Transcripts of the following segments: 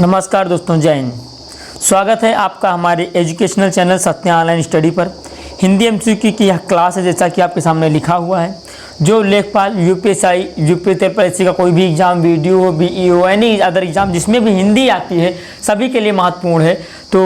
नमस्कार दोस्तों, जय हिंद। स्वागत है आपका हमारे educational channel Satya online study पर। हिंदी एमसीक्यू की यह क्लास है, जैसा कि आपके सामने लिखा हुआ है। जो लेखपाल यूपीएससी यूपीएससी का कोई भी एग्जाम, वीडियो हो, बीईओ, एनी अदर एग्जाम जिसमें भी हिंदी आती है, सभी के लिए महत्वपूर्ण है। तो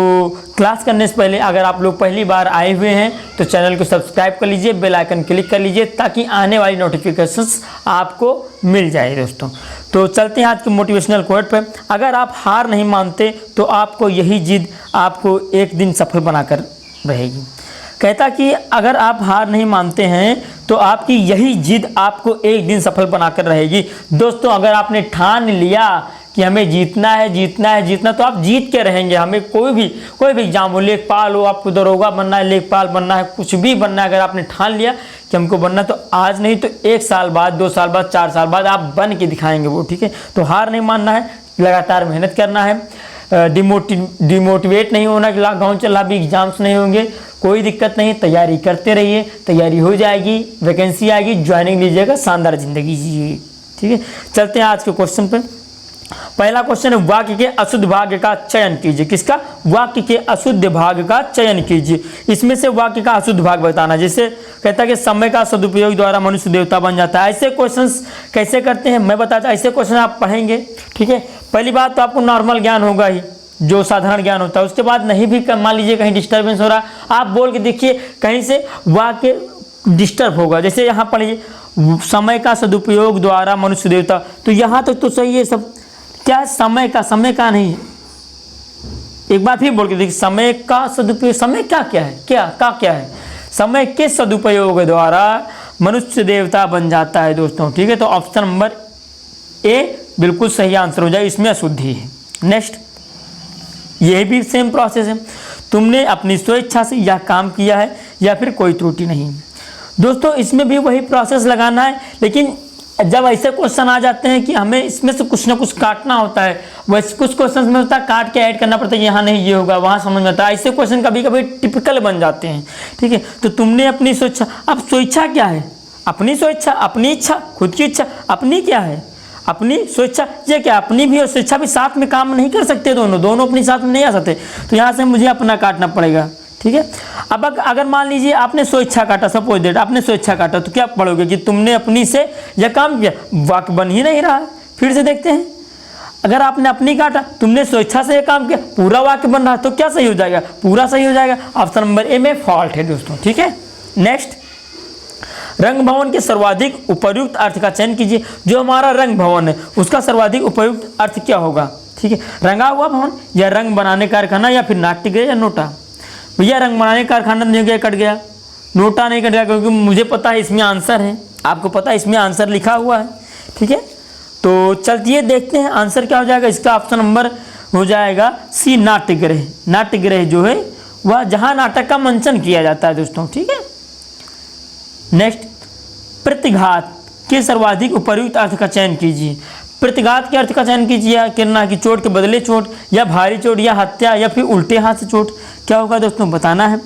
क्लास करने से पहले अगर आप लोग पहली बार आए हुए हैं तो चैनल को सब्सक्राइब कर लीजिए, बेल आइकन क्लिक कर लीजिए ताकि आने वाली नोटिफिकेशंस आपको मिल जाए दोस्तों। तो चलते हैं आज के मोटिवेशनल कोट पर। अगर आप हार नहीं मानते तो आपको यही जिद आपको एक दिन सफल बनाकर रहेगी। कहता कि अगर आप हार नहीं मानते हैं तो आपकी यही जिद आपको एक दिन सफल बनाकर रहेगी। दोस्तों, अगर आपने ठान लिया कि हमें जीतना है जीतना है जीतना, तो आप जीत के रहेंगे। हमें कोई भी एग्जाम हो, लेखपाल हो, आपको दरोगा बनना है, लेखपाल बनना है, कुछ भी बनना है, अगर आपने ठान लिया कि हमको बनना, तो आज नहीं तो 1 साल बाद, 2 साल बाद, 4 साल बाद आप बन के दिखाएंगे वो। ठीक है, तो हार नहीं मानना है, लगातार मेहनत करना है, डिमोटिवेट नहीं होना कि लॉकडाउन चल रहा भी एग्जाम्स नहीं होंगे। कोई दिक्कत नहीं, तैयारी करते रहिए, तैयारी हो जाएगी, वैकेंसी आएगी, ज्वाइनिंग लीजिएगा, शानदार जिंदगी जिए। ठीक है, चलते हैं आज के क्वेश्चन पे। पहला क्वेश्चन है, वाक्य के अशुद्ध भाग का चयन कीजिए। किसका? वाक्य के अशुद्ध भाग का चयन कीजिए। इसमें से वाक्य का अशुद्ध भाग बताना। जैसे कहता है कि समय का सदुपयोग द्वारा मनुष्य देवता बन जाता है। ऐसे क्वेश्चंस कैसे करते हैं मैं बताता हूं। ऐसे क्वेश्चन आप पढ़ेंगे, ठीक है। पहली बात तो आपको नॉर्मल ज्ञान होगा ही, जो साधारण ज्ञान होता है। उसके बाद नहीं भी मान लीजिए कहीं डिस्टर्बेंस हो रहा, आप बोल के देखिए कहीं से वाक्य डिस्टर्ब होगा। जैसे यहाँ पढ़िए, समय का सदुपयोग द्वारा मनुष्य देवता, तो यहाँ तक तो सही है सब। क्या समय का नहीं, एक बार फिर बोल के देखिए, समय का सदुपयोग, समय क्या है, क्या है, समय के सदुपयोग द्वारा मनुष्य देवता बन जाता है दोस्तों। ठीक है, तो ऑप्शन नंबर ए बिल्कुल सही आंसर हो जाए, इसमें अशुद्धि है। नेक्स्ट, यह भी सेम प्रोसेस है, तुमने अपनी स्वेच्छा से यह काम किया है या फिर कोई त्रुटि नहीं। दोस्तों, इसमें भी वही प्रोसेस लगाना है, लेकिन जब ऐसे क्वेश्चन आ जाते हैं कि हमें इसमें से कुछ ना कुछ काटना होता है, वैसे कुछ क्वेश्चन में होता है काट के ऐड करना पड़ता है, यहाँ नहीं ये होगा, वहाँ समझ में आता है। ऐसे क्वेश्चन कभी कभी टिपिकल बन जाते हैं। ठीक है, तो तुमने अपनी स्वेच्छा, अब स्वेच्छा क्या है? अपनी स्वेच्छा, अपनी इच्छा, खुद की इच्छा। अपनी क्या है? अपनी स्वेच्छा। ये क्या, अपनी भी और स्वेच्छा भी साथ में काम नहीं कर सकते, दोनों अपनी साथ में नहीं आ सकते। तो यहाँ से मुझे अपना काटना पड़ेगा। ठीक है, अब अगर मान लीजिए आपने स्वेच्छा काटा, सपोज दैट आपने स्वेच्छा काटा, तो क्या पढ़ोगे कि तुमने अपनी से यह काम किया, वाक्य बन ही नहीं रहा है। फिर से देखते हैं, अगर आपने अपनी काटा, तुमने स्वेच्छा से यह काम किया, पूरा वाक्य बन रहा है, तो क्या सही हो जाएगा? पूरा सही हो जाएगा। ऑप्शन नंबर ए में फॉल्ट है दोस्तों। ठीक है, नेक्स्ट, रंग भवन के सर्वाधिक उपयुक्त अर्थ का चयन कीजिए। जो हमारा रंग भवन है उसका सर्वाधिक उपयुक्त अर्थ क्या होगा? ठीक है, रंगा हुआ भवन या रंग बनाने कारखाना या फिर नाट्यगृह या नोटा। भैया रंग बनाने कारखाना नहीं गया, कट गया, नोटा नहीं कट गया, क्योंकि मुझे पता है इसमें आंसर है, आपको पता है इसमें आंसर लिखा हुआ है। ठीक है, तो चलिए देखते हैं आंसर क्या हो जाएगा। इसका ऑप्शन नंबर हो जाएगा सी, नाट्यगृह। नाट्यगृह जो है वह जहाँ नाटक का मंचन किया जाता है दोस्तों। ठीक है, नेक्स्ट, प्रतिघात के सर्वाधिक उपयुक्त अर्थ का चयन कीजिए। प्रतिघात के अर्थ का चयन कीजिए, करना कि चोट के बदले चोट, या भारी चोट, या हत्या, या फिर उल्टे हाथ से चोट। क्या होगा दोस्तों, बताना है।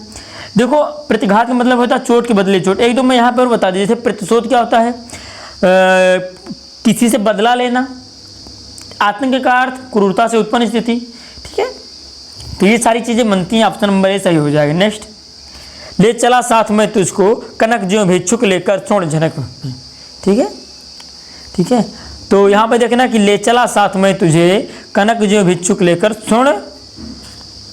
देखो, प्रतिघात का मतलब होता है चोट के बदले चोट। एक दो मैं यहाँ पर बता दीजिए, जैसे प्रतिशोध क्या होता है? किसी से बदला लेना। आतंक का अर्थ क्रूरता से उत्पन्न स्थिति। ठीक है, तो ये सारी चीज़ें बनती हैं। ऑप्शन नंबर ए सही हो जाएगा। नेक्स्ट, ले चला साथ में तुझको कनक ज्यों भिक्षुक लेकर छोड़ झनक में। ठीक है, ठीक है, तो यहाँ पे देखना कि ले चला साथ में तुझे कनक ज्यों भिक्षुक लेकर छोड़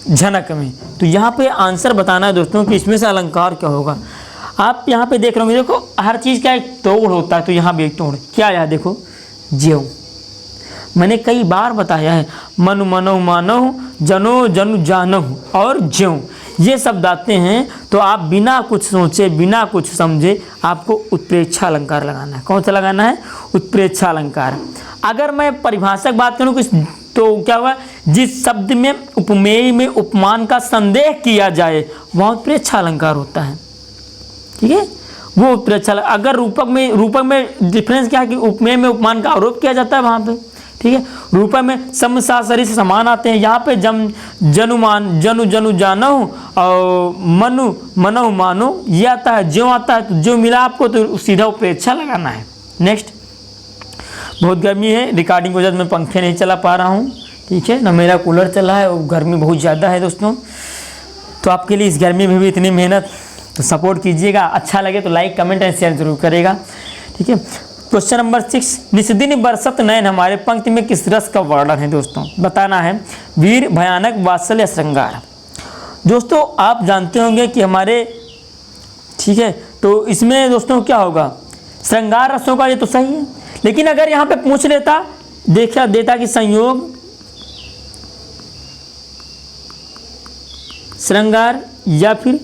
झनक में। तो यहाँ पे आंसर बताना है दोस्तों कि इसमें से अलंकार क्या होगा। आप यहाँ पे देख रहे होंगे, देखो हर चीज़ का एक तोड़ होता है, तो यहाँ भी एक तोड़ क्या है, देखो ज्यों। मैंने कई बार बताया है, मनु मनो मानहु, जनो जनु जानहु और ज्यों, ये शब्द आते हैं तो आप बिना कुछ सोचे, बिना कुछ समझे आपको उत्प्रेक्षा अलंकार लगाना है। कौन सा लगाना है? उत्प्रेक्षा अलंकार। अगर मैं परिभाषा की बात करूँ तो क्या हुआ, जिस शब्द में उपमेय में उपमान का संदेह किया जाए वह उत्प्रेक्षा अलंकार होता है। ठीक है, वो उत्प्रेक्षा। अगर रूपक में डिफरेंस क्या है कि उपमेय में उपमान का आरोप किया जाता है वहाँ पे। ठीक है, रूपक में सम सा सरी से समान आते हैं। यहाँ पे जनुमान, जनु जनु जानहु और मनु मनहु मानो, ये आता है। ज्यों आता है, तो जो मिला आपको तो सीधा उत्प्रेक्षा लगाना है। नेक्स्ट, बहुत गर्मी है, रिकॉर्डिंग की वजह से मैं पंखे नहीं चला पा रहा हूँ, ठीक है ना, मेरा कूलर चल रहा है और गर्मी बहुत ज़्यादा है दोस्तों। तो आपके लिए इस गर्मी में भी इतनी मेहनत, तो सपोर्ट कीजिएगा। अच्छा लगे तो लाइक कमेंट एंड शेयर जरूर करेगा, ठीक है। क्वेश्चन नंबर 6, निस्दिन बरसत नयन हमारे पंक्ति में किस रस का वर्णन है दोस्तों? बताना है। वीर, भयानक, वात्सल्य, श्रृंगार। दोस्तों आप जानते होंगे कि हमारे, ठीक है, तो इसमें दोस्तों क्या होगा, श्रृंगार रसों का, ये तो सही है। लेकिन अगर यहाँ पे पूछ लेता, देखा देता कि संयोग श्रृंगार या फिर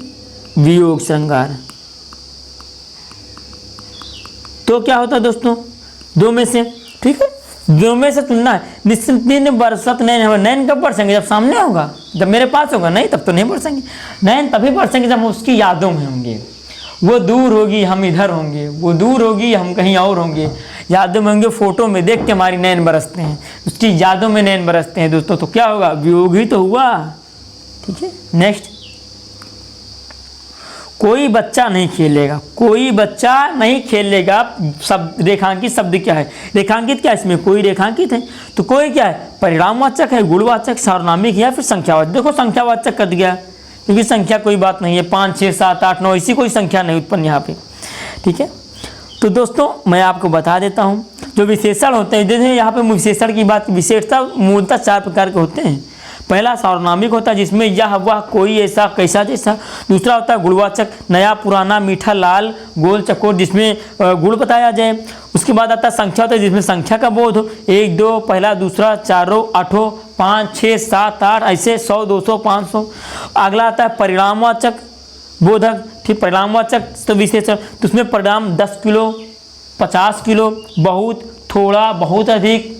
वियोग श्रृंगार, तो क्या होता है दोस्तों? दो में से, ठीक है, दो में से चुनना है। निस्दिन बरसत नैन, नैन कब बरसेंगे? जब सामने होगा, जब मेरे पास होगा, नहीं तब तो नहीं बरसेंगे। नैन तभी बरसेंगे जब हम उसकी यादों में होंगे। वो दूर होगी, हम इधर होंगे, वो दूर होगी, हम कहीं और होंगे। यादों में होंगे, फोटो में देख के हमारी नैन बरसते हैं, उसकी यादों में नैन बरसते हैं दोस्तों। तो क्या होगा? वियोग ही तो हुआ, ठीक है। नेक्स्ट, कोई बच्चा नहीं खेलेगा, कोई बच्चा नहीं खेलेगा। शब्द, रेखांकित शब्द क्या है? रेखांकित क्या है? इसमें कोई रेखांकित है, तो कोई क्या है? परिणामवाचक है, गुणवाचक, सार्वनामिक या फिर संख्यावाचक। देखो संख्यावाचक कर दिया, क्योंकि संख्या कोई बात नहीं है, 5, 6, 7, 8, 9 ऐसी कोई संख्या नहीं उत्पन्न यहाँ पे, ठीक है। तो दोस्तों मैं आपको बता देता हूँ, जो विशेषण होते हैं, जैसे यहाँ पे विशेषण की बात, विशेषता मूलतः 4 प्रकार के होते हैं। पहला सार्वनामिक होता है, जिसमें यह, वह, कोई, ऐसा, कैसा, जैसा। दूसरा होता है गुणवाचक, नया, पुराना, मीठा, लाल, गोल, चकोर, जिसमें गुण बताया जाए। उसके बाद आता है संख्या होता है, जिसमें संख्या का बोध हो, 1, 2, पहला, दूसरा, चारों, आठों, 5, 6, 7, 8, ऐसे 100, 200, 500। अगला आता है परिणामवाचक बोधक, ठीक, परिणामवाचक तो विशेषण, तो उसमें परिणाम 10 किलो, 50 किलो, बहुत, थोड़ा, बहुत अधिक,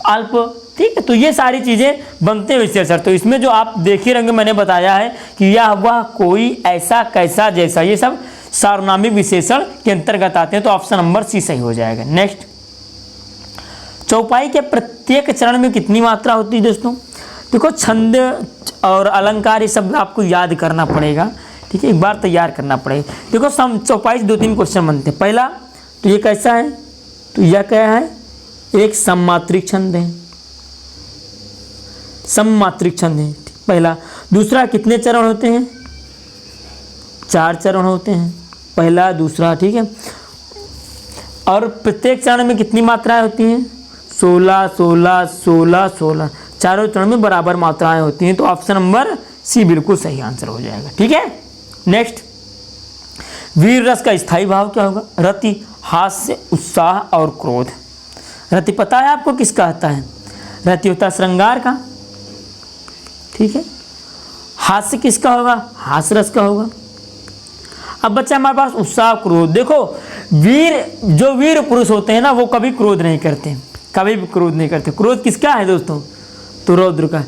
अल्प, ठीक है। तो ये सारी चीज़ें बनते हैं विशेषण। तो इसमें जो आप देखिए रंग मैंने बताया है कि यह, वह, कोई, ऐसा, कैसा, जैसा, ये सब सार्वनामिक विशेषण के अंतर्गत आते हैं। तो ऑप्शन नंबर सी सही हो जाएगा। नेक्स्ट, चौपाई के प्रत्येक चरण में कितनी मात्रा होती है दोस्तों? देखो छंद और अलंकार ये सब आपको याद करना पड़ेगा, ठीक है, एक बार तैयार करना पड़ेगा। देखो चौपाई से 2-3 क्वेश्चन बनते हैं। पहला, तो ये कैसा है? तो यह क्या है? एक सममात्रिक छंद है, सममात्रिक छंद है, पहला। दूसरा, कितने चरण होते हैं? 4 चरण होते हैं, पहला, दूसरा, ठीक है। और प्रत्येक चरण में कितनी मात्राएं होती हैं? 16, 16, 16, 16, चारों चरण में बराबर मात्राएं होती हैं। तो ऑप्शन नंबर सी बिल्कुल सही आंसर हो जाएगा, ठीक है। नेक्स्ट, वीर रस का स्थायी भाव क्या होगा? रति, हास्य, उत्साह और क्रोध। रति पता है आपको किसका आता है? रति होता है श्रृंगार का, ठीक है। हास्य किसका होगा? हास्य रस का होगा। अब बच्चा हमारे पास उत्साह, क्रोध। देखो जो वीर पुरुष होते हैं ना, वो कभी क्रोध नहीं करते, कभी भी क्रोध नहीं करते। क्रोध किसका है दोस्तों? तो रौद्र का।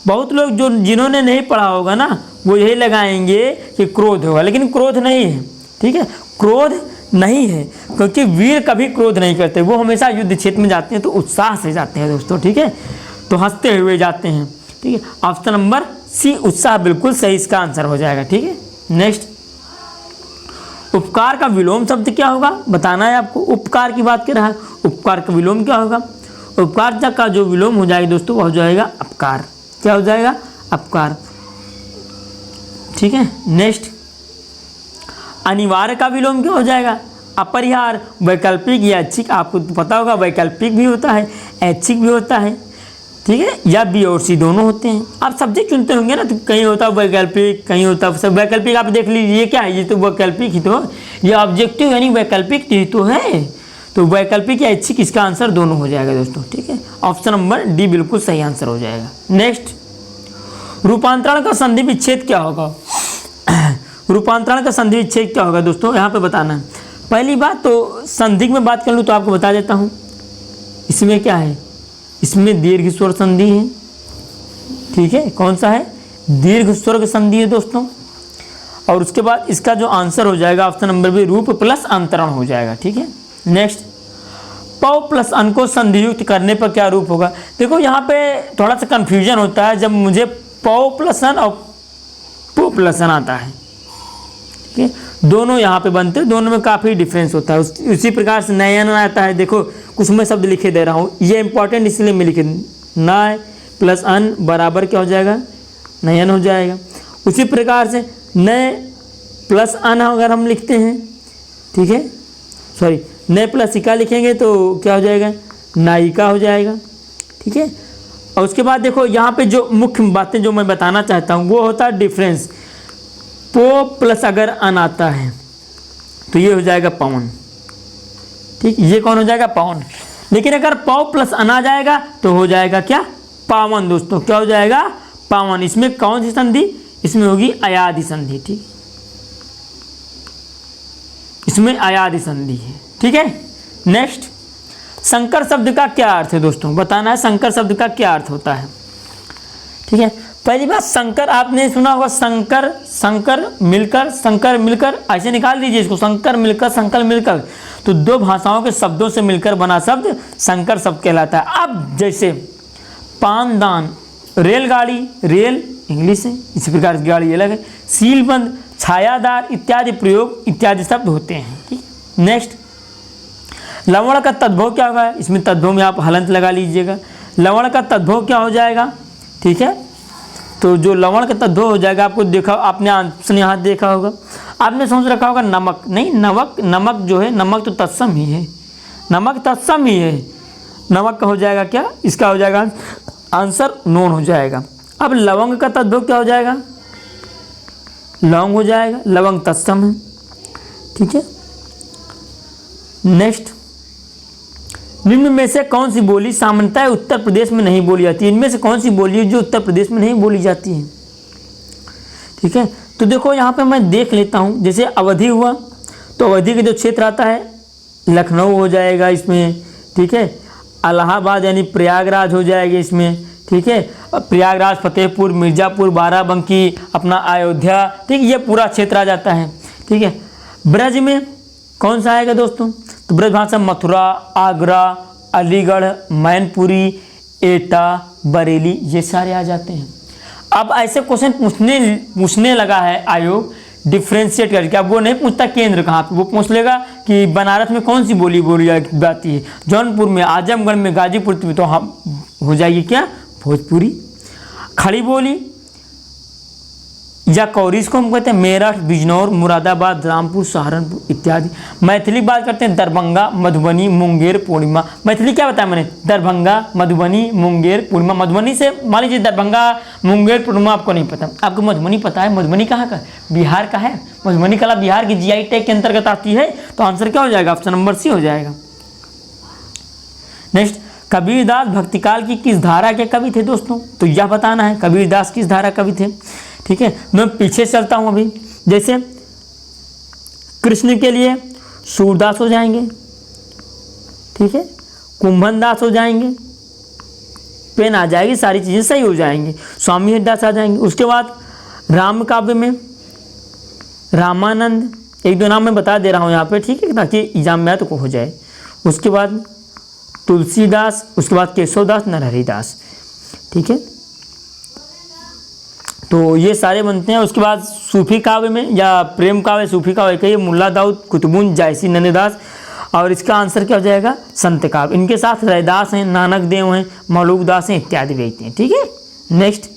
बहुत लोग जिन्होंने नहीं पढ़ा होगा ना, वो यही लगाएंगे कि क्रोध होगा, लेकिन क्रोध नहीं है, ठीक है, क्रोध नहीं है, क्योंकि वीर कभी क्रोध नहीं करते। वो हमेशा युद्ध क्षेत्र में जाते हैं तो उत्साह से जाते हैं दोस्तों, ठीक है, तो हंसते हुए जाते हैं, ठीक है। ऑप्शन नंबर सी उत्साह बिल्कुल सही इसका आंसर हो जाएगा, ठीक है। नेक्स्ट, उपकार का विलोम शब्द क्या होगा? बताना है आपको। उपकार की बात कर रहा है, उपकार का विलोम क्या होगा? उपकार का जो विलोम हो जाएगा दोस्तों, वह हो जाएगा अपकार। क्या हो जाएगा? अपकार, ठीक है। नेक्स्ट, अनिवार्य का विलोम क्या हो जाएगा? अपरिहार। वैकल्पिक या ऐच्छिक, आपको पता होगा वैकल्पिक भी होता है, ऐच्छिक भी होता है, ठीक है, या बी और सी दोनों होते हैं। आप सब्जेक्ट चुनते होंगे ना, तो कहीं होता है वैकल्पिक, कहीं होता है सब वैकल्पिक। आप देख लीजिए, ये क्या है? ये तो वैकल्पिक ही तो, ये ऑब्जेक्टिव यानी वैकल्पिक ही तो है। तो वैकल्पिक या ऐच्छिक, इसका आंसर दोनों हो जाएगा दोस्तों, ठीक है। ऑप्शन नंबर डी बिल्कुल सही आंसर हो जाएगा। नेक्स्ट, रूपांतरण का संधि विच्छेद क्या होगा? रूपांतरण का संधि विच्छेद क्या होगा दोस्तों? यहाँ पे बताना है। पहली बात तो संधि में बात कर लूँ तो आपको बता देता हूँ, इसमें क्या है? इसमें दीर्घ स्वर संधि है, ठीक है। कौन सा है? दीर्घ स्वर संधि है दोस्तों। और उसके बाद इसका जो आंसर हो जाएगा ऑप्शन नंबर बी, रूप प्लस अंतरण हो जाएगा, ठीक है। नेक्स्ट, पौ प्लस अन को संधियुक्त करने पर क्या रूप होगा? देखो यहाँ पे थोड़ा सा कंफ्यूजन होता है जब मुझे पौ प्लस अन और पो प्लस अन आता है, ठीक है। दोनों यहाँ पे बनते हैं, दोनों में काफ़ी डिफरेंस होता है। उसी प्रकार से नयन आता है। देखो कुछ मैं शब्द लिखे दे रहा हूँ, ये इंपॉर्टेंट इसलिए मैं लिखे, नय प्लस अन बराबर क्या हो जाएगा, नयन हो जाएगा। उसी प्रकार से नए प्लस अन अगर हम लिखते हैं, ठीक है, सॉरी नए प्लस इका लिखेंगे तो क्या हो जाएगा, नायिका हो जाएगा, ठीक है। और उसके बाद देखो यहाँ पे जो मुख्य बातें जो मैं बताना चाहता हूँ वो होता है डिफरेंस। पो प्लस अगर अन आता है तो ये हो जाएगा पवन, ठीक, ये कौन हो जाएगा, पवन। लेकिन अगर पौ प्लस अन आ जाएगा तो हो जाएगा क्या, पावन दोस्तों, क्या हो जाएगा, पावन। इसमें कौन सी संधि, इसमें होगी अयादि संधि, ठीक, इसमें अयादि संधि है, ठीक है। नेक्स्ट, संकर शब्द का क्या अर्थ है दोस्तों, बताना है संकर शब्द का क्या अर्थ होता है, ठीक है। पहली बात, संकर आपने सुना होगा, संकर संकर मिलकर ऐसे निकाल दीजिए इसको, संकर मिलकर, तो दो भाषाओं के शब्दों से मिलकर बना शब्द संकर शब्द कहलाता है। अब जैसे पानदान, रेलगाड़ी, रेल इंग्लिश है, इसी प्रकार की गाड़ी अलग है, सीलबंद, छायादार इत्यादि प्रयोग इत्यादि शब्द होते हैं, ठीक। नेक्स्ट, लवण का तद्भव क्या होगा, इसमें तद्भव में आप हलंत लगा लीजिएगा। लवण का तद्भव क्या हो जाएगा, ठीक है, तो जो लवण का तद्भव हो जाएगा, आपको देखा, आपने आंसर यहाँ देखा होगा, आपने सोच रखा होगा नमक, नहीं, नमक जो है, नमक तो तत्सम ही है, नमक तत्सम ही है, नमक का हो जाएगा क्या, इसका हो जाएगा आंसर नोन हो जाएगा। अब लवंग का तद्भव क्या हो जाएगा, लौंग हो जाएगा, लवंग तत्सम है, ठीक है। नेक्स्ट, निम्न में से कौन सी बोली सामान्यतः उत्तर प्रदेश में नहीं बोली जाती है, इनमें से कौन सी बोली है जो उत्तर प्रदेश में नहीं बोली जाती है, ठीक है। तो देखो यहाँ पे मैं देख लेता हूँ, जैसे अवधि हुआ तो अवधि का जो क्षेत्र आता है लखनऊ हो जाएगा इसमें, ठीक है, इलाहाबाद यानी प्रयागराज हो जाएगी इसमें, ठीक है, प्रयागराज, फतेहपुर, मिर्ज़ापुर, बाराबंकी, अपना अयोध्या, ठीक, ये पूरा क्षेत्र आ जाता है, ठीक है। ब्रज में कौन सा आएगा दोस्तों, तो ब्रज भाषा मथुरा, आगरा, अलीगढ़, मैनपुरी, एटा, बरेली, ये सारे आ जाते हैं। अब ऐसे क्वेश्चन पूछने लगा है आयोग डिफ्रेंशिएट करके, अब वो नहीं पूछता केंद्र कहाँ पे, वो पूछ लेगा कि बनारस में कौन सी बोली बोली जाती है, जौनपुर में, आजमगढ़ में, गाजीपुर में, तो हम हो जाएगी क्या, भोजपुरी। खड़ी बोली या कौरीस को हम कहते हैं मेरठ, बिजनौर, मुरादाबाद, रामपुर, सहारनपुर इत्यादि। मैथिली बात करते हैं दरभंगा, मधुबनी, मुंगेर, पूर्णिमा। मैथिली क्या बताया मैंने, दरभंगा, मधुबनी, मुंगेर, पूर्णिमा। मधुबनी से मान लीजिए दरभंगा, मुंगेर, पूर्णिमा आपको नहीं पता, आपको मधुबनी पता है, मधुबनी कहाँ का, बिहार का है, मधुबनी कला बिहार की GI टैग के अंतर्गत आती है, तो आंसर क्या हो जाएगा, ऑप्शन नंबर सी हो जाएगा। नेक्स्ट, कबीरदास भक्तिकाल की किस धारा के कवि थे दोस्तों, तो यह बताना है कबीरदास किस धारा कवि थे, ठीक है। मैं पीछे चलता हूं अभी, जैसे कृष्ण के लिए सूरदास हो जाएंगे, ठीक है, कुंभन दास हो जाएंगे, पेन आ जाएगी, सारी चीज़ें सही हो जाएंगी, स्वामी हरिदास आ जाएंगे। उसके बाद राम काव्य में रामानंद, एक दो नाम मैं बता दे रहा हूँ यहाँ पे, ठीक है, ताकि एग्जाम में तो हो जाए। उसके बाद तुलसीदास, उसके बाद केशवदास, नरहरिदास, ठीक है, तो ये सारे बनते हैं। उसके बाद सूफी काव्य में या प्रेम काव्य, सूफी काव्य कहिए, मुल्ला दाऊद, कुतुबुन, जायसी, नंददास, और इसका आंसर क्या हो जाएगा, संत काव्य। इनके साथ रैदास हैं, नानक देव हैं, मौलूक दास हैं इत्यादि व्यक्ति हैं, ठीक है। नेक्स्ट,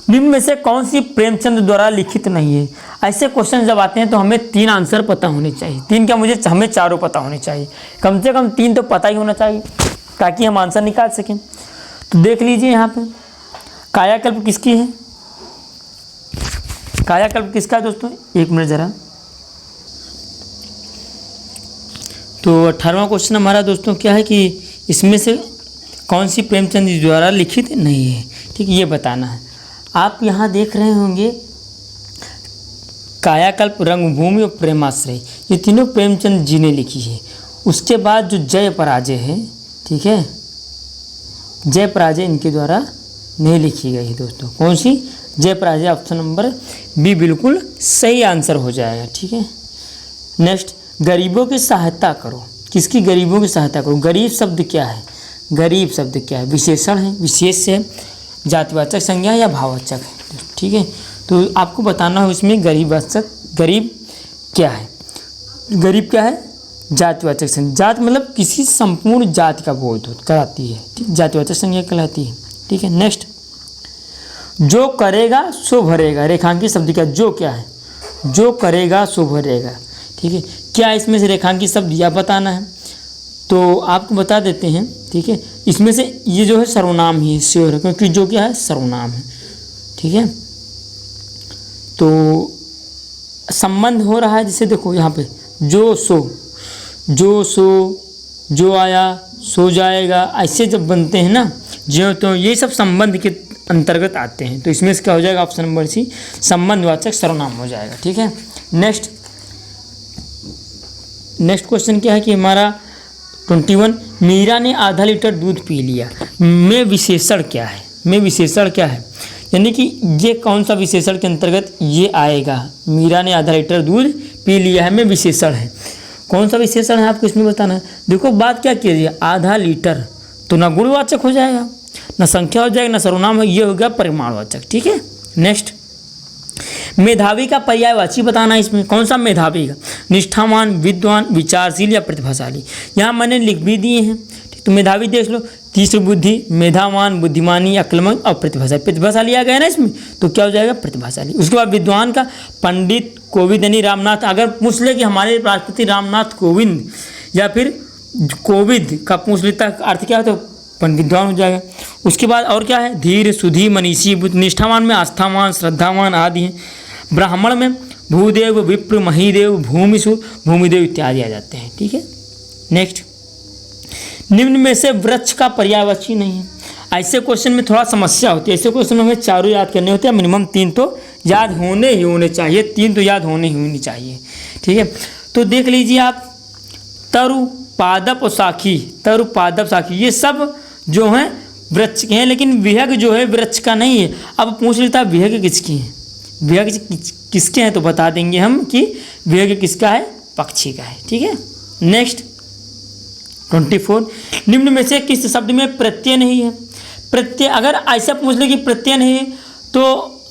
निम्न में से कौन सी प्रेमचंद द्वारा लिखित नहीं है, ऐसे क्वेश्चन जब आते हैं तो हमें 3 आंसर पता होने चाहिए, 3 क्या, मुझे हमें चारों पता होने चाहिए, कम से कम 3 तो पता ही होना चाहिए ताकि हम आंसर निकाल सकें। तो देख लीजिए यहाँ पे, कायाकल्प किसकी है, कायाकल्प किसका है दोस्तों, एक मिनट जरा। तो 18वां क्वेश्चन हमारा दोस्तों क्या है कि इसमें से कौन सी प्रेमचंद जी द्वारा लिखित नहीं है, ठीक, ये बताना है। आप यहाँ देख रहे होंगे कायाकल्प, रंगभूमि और प्रेमाश्रय, ये तीनों प्रेमचंद जी ने लिखी है। उसके बाद जो जय पराजय है, ठीक है, जय पराजय इनके द्वारा नहीं लिखी गई है दोस्तों। कौन सी, जय पराजय, ऑप्शन नंबर बी बिल्कुल सही आंसर हो जाएगा, ठीक है। नेक्स्ट, गरीबों की सहायता करो, किसकी गरीबों की सहायता करो, गरीब शब्द क्या है, गरीब शब्द क्या है, विशेषण है, विशेष है, जातिवाचक संज्ञा या भाववाचक है, ठीक है। तो आपको बताना है इसमें गरीबवाचक, गरीब क्या है, गरीब क्या है, जातिवाचक संज्ञा, जात मतलब किसी संपूर्ण जाति का बोध कराती है, ठीक, जातिवाचक संज्ञा कहलाती है। ठीक है। नेक्स्ट, जो करेगा सो भरेगा, रेखांकित शब्द क्या क्या है, जो करेगा सो भरेगा, ठीक है। क्या इसमें से रेखांकित शब्द यह बताना है, तो आपको बता देते हैं, ठीक है। इसमें से ये जो है सर्वनाम ही श्योर है, क्योंकि जो क्या है सर्वनाम है, ठीक है। तो संबंध हो रहा है, जैसे देखो यहाँ पे जो सो, जो आया सो जाएगा, ऐसे जब बनते हैं ना जो, तो ये सब संबंध के अंतर्गत आते हैं। तो इसमें से क्या हो जाएगा, ऑप्शन नंबर सी संबंधवाचक सर्वनाम हो जाएगा, ठीक है। नेक्स्ट क्वेश्चन क्या है कि हमारा 21, मीरा ने आधा लीटर दूध पी लिया, में विशेषण क्या है, में विशेषण क्या है, यानी कि ये कौन सा विशेषण के अंतर्गत ये आएगा। मीरा ने आधा लीटर दूध पी लिया है, में विशेषण है, कौन सा विशेषण है आपको इसमें बताना है। देखो बात क्या कीजिए, आधा लीटर तो ना गुणवाचक हो जाएगा, ना संख्या हो जाएगा, ना सर्वनाम है, ये हो गया परिमाणवाचक, ठीक है। नेक्स्ट, मेधावी का पर्यायवाची बताना है, इसमें कौन सा मेधावी का, निष्ठावान, विद्वान, विचारशील या प्रतिभाशाली। यहाँ मैंने लिख भी दिए हैं, तो मेधावी देख लो, तीसरी बुद्धि, मेधावान, बुद्धिमानी, अक्लमक और प्रतिभाशाली। प्रतिभाशाली आ गया ना इसमें, तो क्या हो जाएगा प्रतिभाशाली। उसके बाद विद्वान का पंडित, कोविंद यानी रामनाथ, अगर पूछ ले कि हमारे राष्ट्रपति रामनाथ कोविंद या फिर कोविद का पूछ लेता अर्थ क्या है, तो विद्वान हो जाएगा। उसके बाद और क्या है, धीर, सुधी, मनीषी, निष्ठावान में आस्थावान, श्रद्धावान आदि हैं। ब्राह्मण में भूदेव, विप्र, महीदेव, भूमिसुर, भूमिदेव इत्यादि आ जाते हैं, ठीक है। नेक्स्ट, निम्न में से वृक्ष का पर्यायवाची नहीं है। ऐसे क्वेश्चन में थोड़ा समस्या होती है, ऐसे क्वेश्चन में हमें चारों याद करने होते हैं, मिनिमम 3 तो याद होने चाहिए, 3 तो याद होनी चाहिए, ठीक है। तो देख लीजिए आप, तरु, पादप और साखी, तरु, पादप, साखी, ये सब जो हैं वृक्ष के हैं, लेकिन विहग जो है वृक्ष का नहीं है। अब पूछ लेता है विहग किसकी है, विहग किसके हैं, तो बता देंगे हम कि विहग किसका है, पक्षी का है, ठीक है। नेक्स्ट 24, निम्न में से किस शब्द में प्रत्यय नहीं है। प्रत्यय अगर ऐसा पूछ ले कि प्रत्यय नहीं है, तो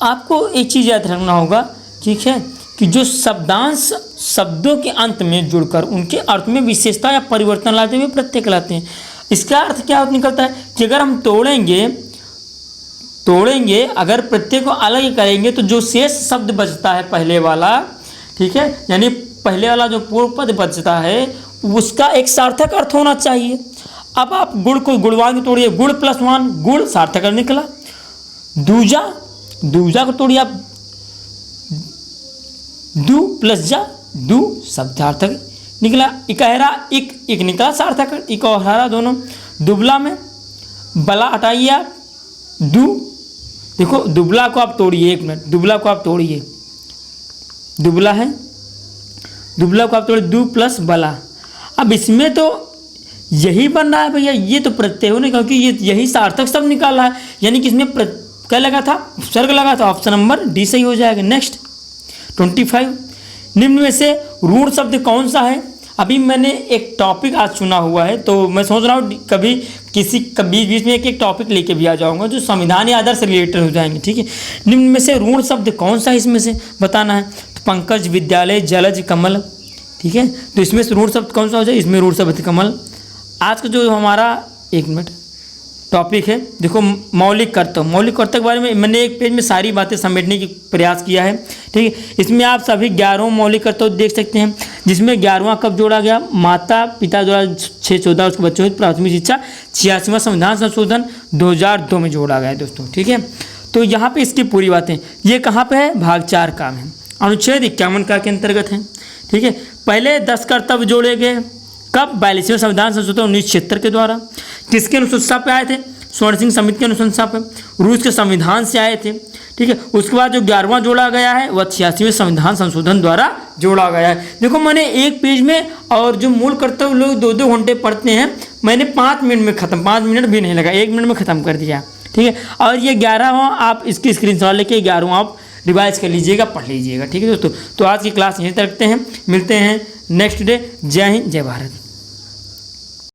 आपको एक चीज़ याद रखना होगा, ठीक है, कि जो शब्दांश शब्दों के अंत में जुड़कर उनके अर्थ में विशेषता या परिवर्तन लाते हुए प्रत्यय कहलाते हैं। इसका अर्थ क्या निकलता है कि अगर हम तोड़ेंगे अगर प्रत्यय को अलग करेंगे तो जो शेष शब्द बचता है पहले वाला, ठीक है, यानी पहले वाला जो पूर्व पद बचता है उसका एक सार्थक अर्थ होना चाहिए। अब आप गुड़ को गुड़वान को तोड़िए, गुड़ प्लस वान, गुड़ सार्थक अर्थ निकला। दूजा को तोड़िए आप, दू प्लस जा, दू शब्दार्थक निकला। इकहरा, एक निकला सार्थक, इकहरा दोनों। दुबला में बला हटाइए आप, दू, देखो दुबला को आप तोड़िए, 1 मिनट, दुबला को आप तोड़िए, दुबला है, दुबला को आप तोड़िए, दू प्लस बला। अब इसमें तो यही बन रहा है भैया, ये तो प्रत्यय हो नहीं, क्योंकि ये यही सार्थक शब्द निकाल रहा है, यानी कि इसमें क्या लगा था, उपसर्ग लगा था, ऑप्शन नंबर डी सही हो जाएगा। नेक्स्ट 25, निम्न में से रूढ़ शब्द कौन सा है। अभी मैंने एक टॉपिक आज चुना हुआ है, तो मैं सोच रहा हूँ कभी बीच में एक टॉपिक लेके भी आ जाऊँगा जो संविधान या आदर्श से रिलेटेड हो जाएंगे, ठीक है। निम्न में से रूढ़ शब्द कौन सा है इसमें से बताना है, तो पंकज, विद्यालय, जलज, कमल, ठीक है। तो इसमें से रूढ़ शब्द कौन सा हो जाए, इसमें रूढ़ शब्द कमल। आज का जो हमारा 1 मिनट टॉपिक है, देखो मौलिक कर्तव्य, मौलिक कर्तव्य के बारे में मैंने एक पेज में सारी बातें समेटने की प्रयास किया है, ठीक है। इसमें आप सभी 11 मौलिक कर्तव्य देख सकते हैं, जिसमें 11वां कब जोड़ा गया, माता पिता द्वारा 6-14 उसके बच्चों की प्राथमिक शिक्षा 86वां संविधान संशोधन 2002 में जोड़ा गया है दोस्तों, ठीक है। तो यहाँ पे इसकी पूरी बातें, ये कहाँ पे है, भाग 4 का है, अनुच्छेद 51 का के अंतर्गत है, ठीक है। पहले 10 कर्तव्य जोड़े गए कब, 42वें संविधान संशोधन 1976 के द्वारा। किसके अनुशंसा पे आए थे, स्वर्ण सिंह समिति के अनुशंसा पे, रूस के संविधान से आए थे, ठीक है। उसके बाद जो 11वां जोड़ा गया है वह 86वें संविधान संशोधन द्वारा जोड़ा गया है। देखो मैंने एक पेज में, और जो मूल कर्तव्य लोग 2-2 घंटे पढ़ते हैं, मैंने 5 मिनट में ख़त्म, 5 मिनट भी नहीं लगा, 1 मिनट में ख़त्म कर दिया, ठीक है। और ये 11वां आप इसकी स्क्रीनशॉट लेके 11वां आप रिवाइज कर लीजिएगा, पढ़ लीजिएगा, ठीक है दोस्तों। तो आज की क्लास यहीं तक रखते हैं, मिलते हैं नेक्स्ट डे। जय हिंद, जय भारत।